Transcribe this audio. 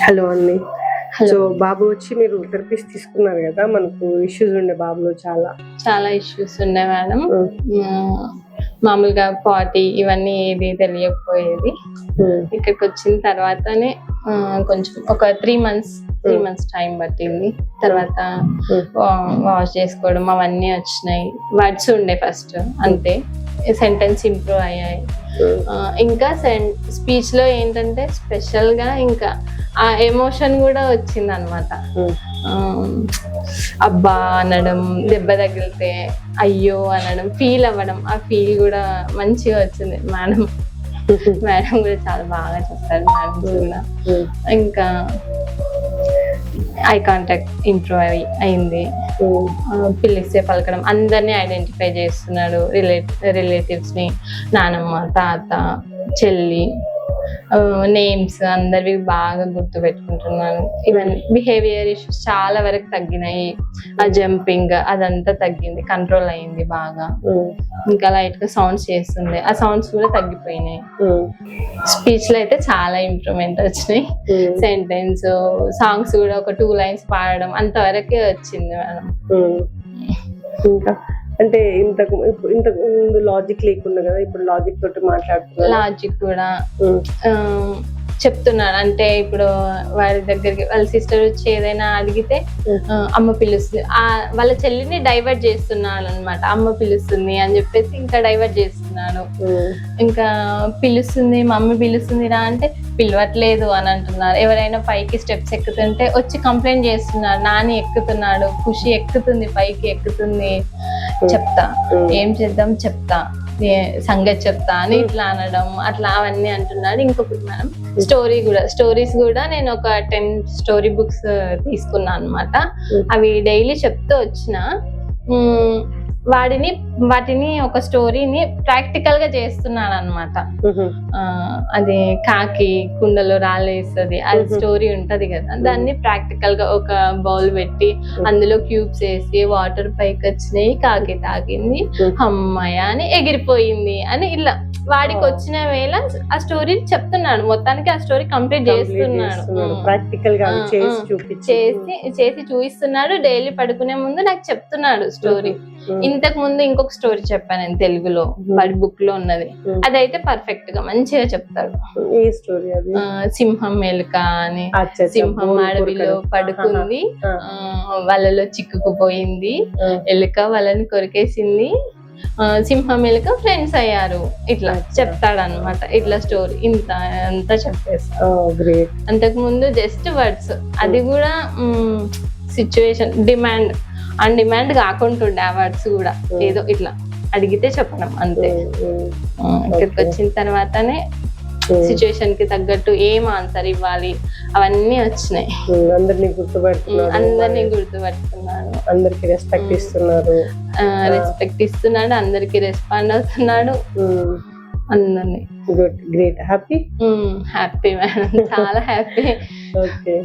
Hello అండి. Hello. So బాబు వచ్చి మీరు థెరపీస్ తీసుకున్నారు కదా, మనకు ఇష్యూస్ ఉండే బాబులో చాలా ఇష్యూస్ ఉన్నాయి మేడం. ఉమ్, మామూలుగా పార్టీ ఇవన్నీ ఏది తెలియకపోయేది. ఉమ్, ఇక్కడికి వచ్చిన తర్వాతనే కొంచెం ఒక 3 months టైం పట్టింది. తర్వాత వాష్ చేసుకోవడం అవన్నీ వచ్చినాయి. వర్డ్స్ ఉండే ఫస్ట్ అంతే, సెంటెన్స్ ఇంప్రూవ్ అయ్యాయి. ఇంకా స్పీచ్ లో ఏంటంటే స్పెషల్ గా ఇంకా ఆ ఎమోషన్ కూడా వచ్చింది అనమాట. అబ్బా అనడం, దెబ్బ తగిలితే అయ్యో అనడం, ఫీల్ అవ్వడం, ఆ ఫీల్ కూడా మంచిగా వచ్చింది. మేడం కూడా చాలా బాగా చెప్తారు. మేడం కూడా ఇంకా ఐ కాంటాక్ట్ ఇంప్రూవ్ అయింది. పిలిస్తే పలకడం, అందరినీ ఐడెంటిఫై చేస్తున్నాడు. రిలేటివ్స్ ని, నానమ్మ, తాత, చెల్లి, నేమ్స్ అందరివి బాగా గుర్తు పెట్టుకుంటున్నాను. ఈవెన్ బిహేవియర్ ఇష్యూస్ చాలా వరకు తగ్గినాయి. ఆ జంపింగ్ అదంతా తగ్గింది, కంట్రోల్ అయింది బాగా. ఇంకా లైట్ గా సౌండ్స్ చేస్తుండే, ఆ సౌండ్స్ కూడా తగ్గిపోయినాయి. స్పీచ్ లో అయితే చాలా ఇంప్రూవ్మెంట్ వచ్చినాయి. సెంటెన్స్, సాంగ్స్ కూడా ఒక 2 lines పాడడం అంతవరకే వచ్చింది మేడం. ఇంకా అంటే ఇంతకు ముందు లాజిక్ లేకుండా కదా, ఇప్పుడు లాజిక్ తోటి మాట్లాడుతున్నారు. లాజిక్ కూడా చెప్తున్నాను. అంటే ఇప్పుడు వాడి దగ్గరికి వాళ్ళ సిస్టర్ వచ్చి ఏదైనా అడిగితే అమ్మ పిలుస్తుంది, వాళ్ళ చెల్లిని డైవర్ట్ చేస్తున్నాడు అనమాట. అమ్మ పిలుస్తుంది అని చెప్పేసి ఇంకా డైవర్ట్ చేస్తున్నాడు. ఇంకా పిలుస్తుంది, మమ్మీ పిలుస్తుంది రా అంటే పిలవట్లేదు అని అంటున్నారు. ఎవరైనా పైకి స్టెప్స్ ఎక్కుతుంటే వచ్చి కంప్లైంట్ చేస్తున్నారు, నాని ఎక్కుతున్నాడు, ఖుషి ఎక్కుతుంది, పైకి ఎక్కుతుంది, చెప్తా ఏం చేద్దాం చెప్తా, సంగతి చెప్తా అని ఇట్లా అనడం, అట్లా అవన్నీ అంటున్నాడు. ఇంకొకటి మేడం స్టోరీస్ కూడా నేను ఒక 10 స్టోరీ బుక్స్ తీసుకున్నాను అనమాట. అవి డైలీ చెప్తూ వచ్చిన వాటిని ఒక స్టోరీని ప్రాక్టికల్ గా చేస్తున్నాను అనమాట. అది కాకి కుండలో రాళ్ళేస్తుంది, అది స్టోరీ ఉంటది కదా, దాన్ని ప్రాక్టికల్ గా ఒక బౌల్ పెట్టి అందులో క్యూబ్స్ వేసి వాటర్ పైకి వచ్చినాయి, కాకి తాగింది, అమ్మాయ అని ఎగిరిపోయింది అని ఇలా వాడికి వచ్చిన వేళ ఆ స్టోరీ చెప్తున్నాడు. మొత్తానికి ఆ స్టోరీ కంప్లీట్ చేస్తున్నాడు, ప్రాక్టికల్ గా చేసి చూపిస్తున్నాడు. డైలీ పడుకునే ముందు నాకు చెప్తున్నాడు స్టోరీ. ఇంతకు ముందు ఇంకొక స్టోరీ చెప్పాను నేను తెలుగులో, వాడి బుక్ లో ఉన్నది. అదైతే పర్ఫెక్ట్ గా మంచిగా చెప్తాడు. సింహం ఎలుక అని. సింహం అడవిలో పడుకుంది, వాళ్ళలో చిక్కుకుపోయింది, ఎలుక వాళ్ళని కొరికేసింది, సింహం ఎలుక ఫ్రెండ్స్ అయ్యారు. ఇట్లా చెప్తాడు అనమాట. ఇట్లా స్టోరీ అంతా చెప్పేస్తాడు. అంతకు ముందు జస్ట్ వర్డ్స్, అది కూడా సిచ్యువేషన్ డిమాండ్ కాకుంటుండే ఆ వర్డ్స్ కూడా ఏదో ఇట్లా అడిగితే చెప్పడం అంతే. ఇక్కడికి వచ్చిన తర్వాతనే సిచ్యువేషన్ కి తగ్గట్టు ఏం ఆన్సర్ ఇవ్వాలి అవన్నీ వచ్చినాయి. అందరినీ గుర్తుపడుతున్నాడు, అందరికి రెస్పెక్ట్ ఇస్తున్నాడు, అందరికి రెస్పాండ్ అవుతున్నాడు. అందరినీ గ్రేట్ హ్యాపీ మేడం, చాలా హ్యాపీ. ఓకే.